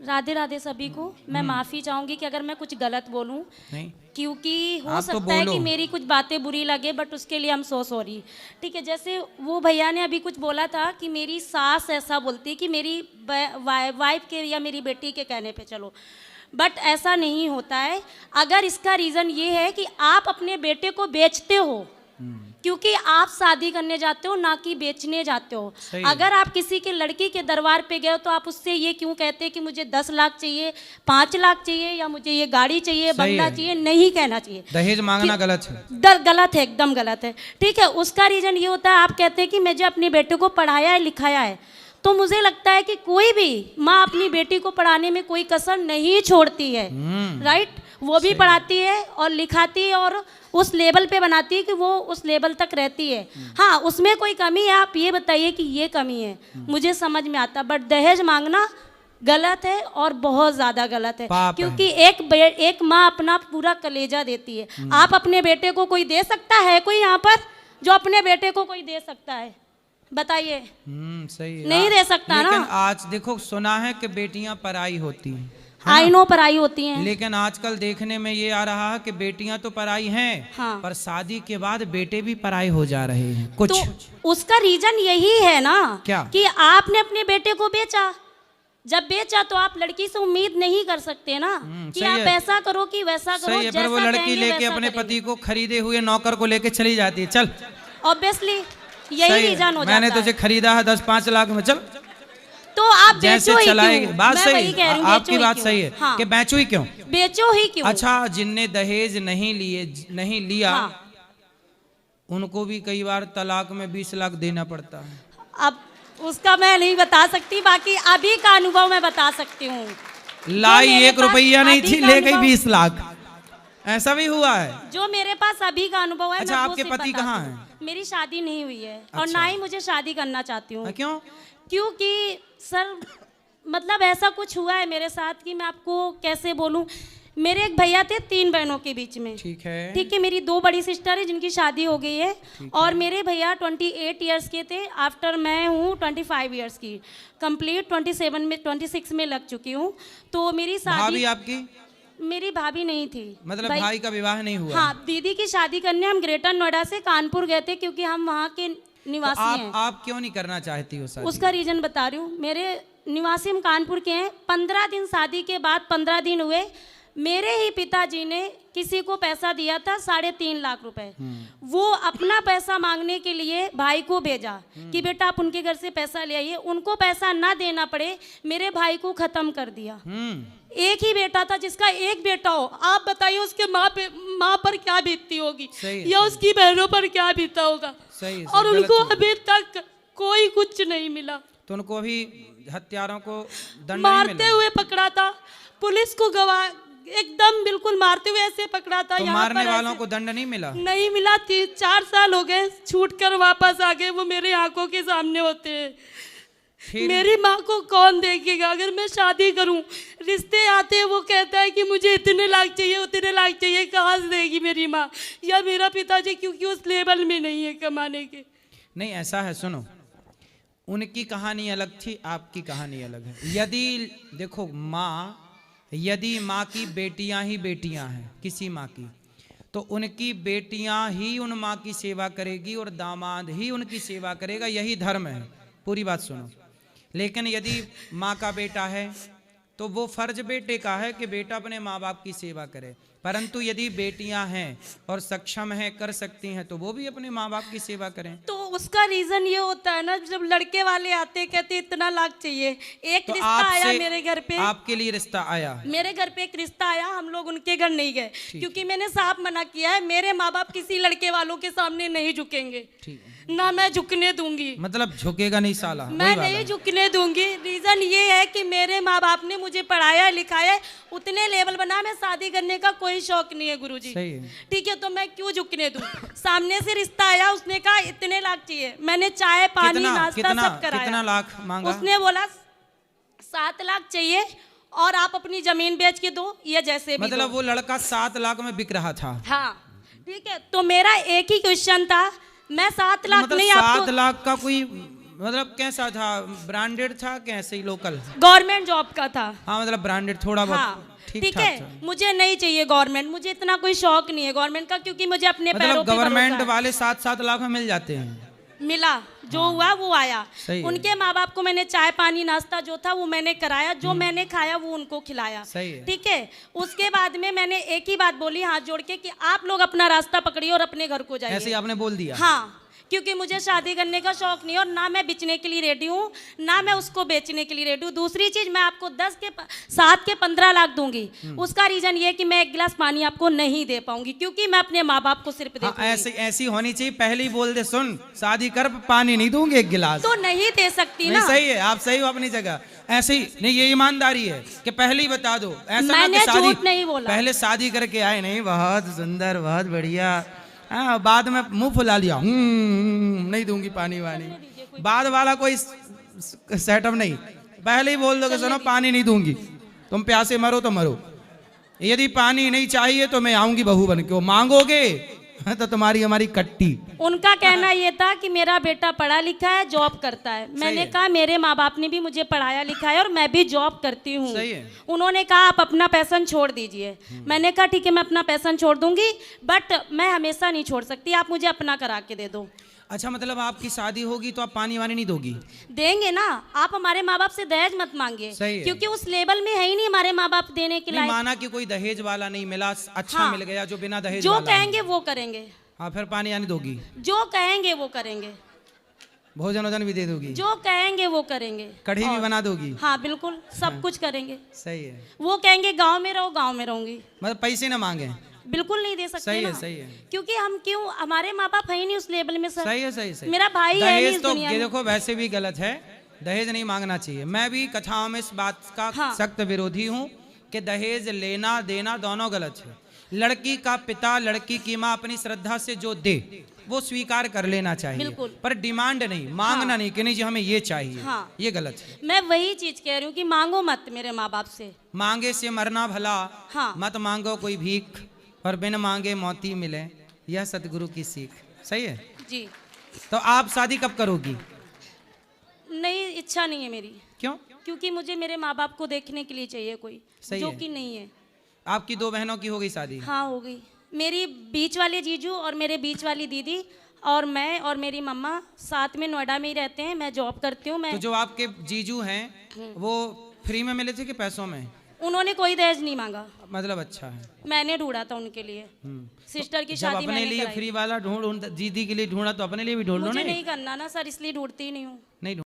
राधे राधे सभी को। मैं माफी चाहूंगी कि अगर मैं कुछ गलत बोलूं, नहीं, क्योंकि हो आप तो सकता है कि बोलो। मेरी कुछ बातें बुरी लगे, बट उसके लिए हम सो सॉरी। ठीक है, जैसे वो भैया ने अभी कुछ बोला था कि मेरी सास ऐसा बोलती है कि मेरी वाइफ के या मेरी बेटी के कहने पे चलो, बट ऐसा नहीं होता है। अगर इसका रीज़न ये है कि आप अपने बेटे को बेचते हो, क्योंकि आप शादी करने जाते हो ना कि बेचने जाते हो। सही है। अगर आप किसी के लड़की के दरबार पे गए हो तो आप उससे ये क्यों कहते हैं कि मुझे 10 लाख चाहिए, 5 लाख चाहिए, या मुझे ये गाड़ी चाहिए, सही बंगला है। चाहिए? नहीं कहना चाहिए। दहेज मांगना गलत है। गलत है, एकदम गलत है। ठीक है, उसका रीजन ये होता है, आप कहते हैं कि मुझे अपने बेटे को पढ़ाया है, लिखाया है। तो मुझे लगता है कि कोई भी माँ अपनी बेटी को पढ़ाने में कोई कसर नहीं छोड़ती है, राइट? वो भी पढ़ाती है और लिखाती है और उस लेवल पे बनाती है कि वो उस लेवल तक रहती है। हाँ, उसमें कोई कमी है, आप ये बताइए कि ये कमी है, मुझे समझ में आता। बट दहेज मांगना गलत है और बहुत ज़्यादा गलत है, पाप है। क्योंकि एक माँ अपना पूरा कलेजा देती है। आप अपने बेटे को कोई दे सकता है? कोई यहाँ पर जो अपने बेटे को कोई दे सकता है? बताइए। सही है। नहीं दे सकता ना। लेकिन आज देखो, सुना है कि बेटियां पराई होती हैं, आई नो पराई होती हैं। लेकिन आजकल देखने में ये आ रहा है कि बेटियां तो पराई हैं, हाँ। पर शादी के बाद बेटे भी पराई हो जा रहे हैं कुछ। तो उसका रीजन यही है ना, क्या? कि आपने अपने बेटे को बेचा। जब बेचा तो आप लड़की से उम्मीद नहीं कर सकते ना कि सही आप है। ऐसा करो कि वैसा करो। सही है, पर वो जैसा लड़की कहेंगे लेके वैसा अपने करेंगे। पति को खरीदे हुए नौकर को लेके चली जाती है। चल, ऑब्वियसली यही सही है। रीजन हो मैंने जाता तुझे है। खरीदा है 10-5 लाख में, चल तो आप जैसे बेचो ही चलाएगी। क्यों? बात मैं सही वही कह रही है, हूँ, आपकी बेचो ही बात क्यों? सही है हाँ। कि बेचो ही क्यों। बेचो ही क्यों? अच्छा, जिनने दहेज नहीं लिया, हाँ। उनको भी कई बार तलाक में 20 लाख देना पड़ता है। अब उसका मैं नहीं बता सकती, बाकी अभी का अनुभव मैं बता सकती हूँ। लाई जो मेरे 1 रुपया पास नहीं अभी थी, का ले गई अनुभव- 20 लाख। ऐसा भी हुआ है। जो मेरे पास अभी का अनुभव है। अच्छा, मैं वो आपके सिर्फ पति बताती कहाँ हूँ। हैं? मेरी शादी नहीं हुई है और अच्छा। ना ही मुझे शादी करना चाहती हूँ। क्यों? क्योंकि सर, मतलब ऐसा कुछ हुआ है मेरे साथ कि मैं आपको कैसे बोलूँ। मेरे एक भैया थे 3 बहनों के बीच में। ठीक है। ठीक है, मेरी 2 बड़ी सिस्टर है जिनकी शादी हो गई है, और मेरे भैया 28 ईयर्स के थे। आफ्टर मैं हूँ 25 ईयर्स की, कंप्लीट 26 में लग चुकी हूँ। तो मेरी भाभी शादी, आपकी? मेरी भाभी नहीं थी। मतलब भाई का विवाह नहीं हुआ? हाँ, दीदी की शादी करने हम ग्रेटर नोएडा से कानपुर गए थे, क्योंकि हम वहाँ के तो निवासी हैं। आप क्यों नहीं करना चाहती हो शादी? उसका रीजन बता रही हूँ। मेरे निवासी हम कानपुर के हैं। 15 दिन शादी के बाद 15 दिन हुए, मेरे ही पिताजी ने किसी को पैसा दिया था 3.5 लाख रुपए। वो अपना पैसा मांगने के लिए भाई को भेजा कि बेटा आप उनके घर से पैसा ले आइए। उनको पैसा ना देना पड़े, मेरे भाई को खत्म कर दिया। एक ही बेटा था, जिसका एक बेटा हो, आप बताइए उसके माँ पर क्या बीतती होगी, या उसकी बहनों पर क्या बीता होगा। सही, और उनको अभी तक कोई कुछ नहीं मिला। तो उनको अभी हत्यारों को दंड मारते नहीं मिला? हुए पकड़ा था, पुलिस को गवाह एकदम बिल्कुल मारते हुए ऐसे पकड़ा था। तो यहाँ मारने पर वालों को दंड नहीं मिला? नहीं मिला। 3-4 साल हो गए, छूट कर वापस आ गए। वो मेरे आंखों के सामने होते हैं। मेरी माँ को कौन देखेगा? अगर मैं शादी करूं, रिश्ते आते हैं, वो कहता है कि मुझे इतने लाख चाहिए, उतने लाख चाहिए। कहाँ से देगी मेरी माँ या मेरा पिताजी, क्योंकि उस लेवल में नहीं है कमाने के। नहीं, ऐसा है, सुनो, उनकी कहानी अलग थी, आपकी कहानी अलग है। यदि देखो, यदि माँ की बेटियां ही बेटियां हैं, किसी माँ की, तो उनकी बेटियां ही उन माँ की सेवा करेगी और दामाद ही उनकी सेवा करेगा। यही धर्म है। पूरी बात सुनो। लेकिन यदि माँ का बेटा है तो वो फर्ज बेटे का है कि बेटा अपने माँ बाप की सेवा करे। परंतु यदि बेटियां हैं और सक्षम हैं, कर सकती हैं, तो वो भी अपने माँ बाप की सेवा करें। तो उसका रीजन ये होता है ना, जब लड़के वाले आते कहते इतना लाख चाहिए। एक तो रिश्ता आया मेरे घर पे, आपके लिए रिश्ता आया? मेरे घर पे एक रिश्ता आया, हम लोग उनके घर नहीं गए, क्योंकि मैंने साफ मना किया है, मेरे माँ बाप किसी लड़के वालों के सामने नहीं झुकेंगे। ठीक है। ना मैं झुकने दूंगी। मतलब झुकेगा नहीं साला? मैं नहीं झुकने दूंगी। रीजन ये है कि मेरे माँ बाप ने मुझे पढ़ाया लिखाया, उतने लेवल बना, मैं शादी करने का कोई शौक नहीं है गुरुजी। सही है। ठीक है, तो मैं क्यों झुकने दूं? सामने से रिश्ता आया, उसने कहा इतने लाख चाहिए। मैंने चाय पानी नाश्ता सब कराया। कितना लाख मांगा? उसने बोला 7 लाख चाहिए और आप अपनी जमीन बेच के दो, या जैसे भी मतलब दो। वो लड़का 7 लाख में बिक रहा था? हाँ, ठीक है। तो मेरा एक ही क्वेश्चन था, मैं 7 लाख मतलब नहीं 7 आपको लाख का कोई मतलब कैसा था, ब्रांडेड था कि ऐसे ही लोकल? गवर्नमेंट जॉब का था। हाँ मतलब ब्रांडेड थोड़ा बहुत हाँ ठीक ठीक ठाक है, था। मुझे नहीं चाहिए गवर्नमेंट, मुझे इतना कोई शौक नहीं है गवर्नमेंट का, क्योंकि मुझे अपने पैरों मतलब पे भरोसा गवर्नमेंट है। वाले 7-7 लाख में मिल जाते हैं। मिला, जो हुआ वो आया। सही है। उनके माँ बाप को मैंने चाय पानी नाश्ता जो था वो मैंने कराया, जो मैंने खाया वो उनको खिलाया। सही है। ठीक है, उसके बाद में मैंने एक ही बात बोली हाथ जोड़ के कि आप लोग अपना रास्ता पकड़िए और अपने घर को ऐसे ही जाइए। आपने बोल दिया? हाँ, क्योंकि मुझे शादी करने का शौक नहीं है और ना मैं बिचने के लिए रेडी हूँ, ना मैं उसको बेचने के लिए रेडी हूँ। दूसरी चीज, मैं आपको 7 के 15 लाख दूंगी, उसका रीजन ये है कि मैं एक गिलास पानी आपको नहीं दे पाऊंगी, क्योंकि मैं अपने माँ बाप को सिर्फ हाँ, देखूंगी। ऐसी होनी चाहिए, पहले ही बोल दे सुन शादी कर, पानी नहीं दूंगी एक गिलास। तो नहीं दे सकती नहीं ना। सही है, आप सही हो अपनी जगह। ऐसे ही नहीं, ये ईमानदारी है कि पहले ही बता दो। ऐसा ना मैंने कि शादी झूठ नहीं बोला। पहले शादी करके आए, नहीं बहुत सुंदर बहुत बढ़िया, हाँ बाद में मुंह फुला लिया, नहीं दूंगी पानी वानी, बाद वाला कोई सेटअप नहीं। पहले ही बोल दो कि सुनो पानी नहीं दूंगी, तुम प्यासे मरो तो मरो, यदि पानी नहीं चाहिए तो मैं आऊंगी बहू बन के, मांगोगे तो तुम्हारी हमारी कट्टी। उनका कहना ये था कि मेरा बेटा पढ़ा लिखा है, जॉब करता है। मैंने कहा मेरे माँ बाप ने भी मुझे पढ़ाया लिखा है और मैं भी जॉब करती हूँ। सही है। उन्होंने कहा आप अपना पैशन छोड़ दीजिए। मैंने कहा ठीक है मैं अपना पैशन छोड़ दूंगी, बट मैं हमेशा नहीं छोड़ सकती, आप मुझे अपना करा के दे दो। अच्छा मतलब आपकी शादी होगी तो आप पानी वानी नहीं दोगी? देंगे ना, आप हमारे माँ बाप से दहेज मत मांगिए, सही है। क्योंकि उस लेवल में है ही नहीं हमारे माँ बाप देने के नहीं, लायक। माना कि कोई दहेज वाला नहीं मिला, अच्छा हाँ। मिल गया जो बिना दहेज जो वाला कहेंगे वो करेंगे, हाँ फिर पानी यानी दोगी? जो कहेंगे वो करेंगे, भोजन वोजन भी दे दोगी? जो कहेंगे वो करेंगे, कढ़ी भी बना दोगी? हाँ बिल्कुल सब कुछ करेंगे। सही है। वो कहेंगे गांव में रहो, गांव में रहूंगी, मतलब पैसे ना मांगे? बिल्कुल नहीं दे सकते सही ना। है, सही है। क्योंकि हम क्यों, हमारे माँ बाप है ही नहीं उस लेवल में सर। सही है, सही सही। मेरा भाई है नहीं दहेज इस तो दुनिया ये में। देखो वैसे भी गलत है, दहेज नहीं मांगना चाहिए। मैं भी कथाओं में इस बात का हाँ। सख्त विरोधी हूँ कि दहेज लेना देना दोनों गलत है। लड़की का पिता लड़की की माँ अपनी श्रद्धा से जो दे वो स्वीकार कर लेना चाहिए, बिल्कुल। पर डिमांड नहीं, मांगना नहीं कि नहीं जी हमें ये चाहिए, हाँ। ये गलत है। मैं वही चीज कह रही हूँ कि मांगो मत मेरे माँ बाप से। मांगे से मरना भला, हाँ। मत मांगो कोई भीख, और बिन मांगे मौती मिले, यह सतगुरु की सीख। सही है। जी, तो आप शादी कब करोगी? नहीं, इच्छा नहीं है मेरी, क्यों? क्योंकि मुझे मेरे माँ बाप को देखने के लिए चाहिए कोई, सही जो है। कि नहीं है। आपकी 2 बहनों की हो गई शादी? हाँ हो गई, मेरी बीच वाले जीजू और मेरे बीच वाली दीदी और मैं और मेरी मम्मा साथ में नोएडा में ही रहते हैं। मैं जॉब करती हूँ। मैं तो जो आपके जीजू हैं वो फ्री में मिले थे कि पैसों में? उन्होंने कोई दहेज नहीं मांगा, मतलब अच्छा है। मैंने ढूंढा था उनके लिए। सिस्टर की जब शादी अपने मैंने लिए कराई। फ्री वाला ढूंढ, दीदी के लिए ढूंढा तो अपने लिए भी ढूंढ लो। मुझे नहीं नहीं करना ना सर, इसलिए ढूंढती ही नहीं हूँ। नहीं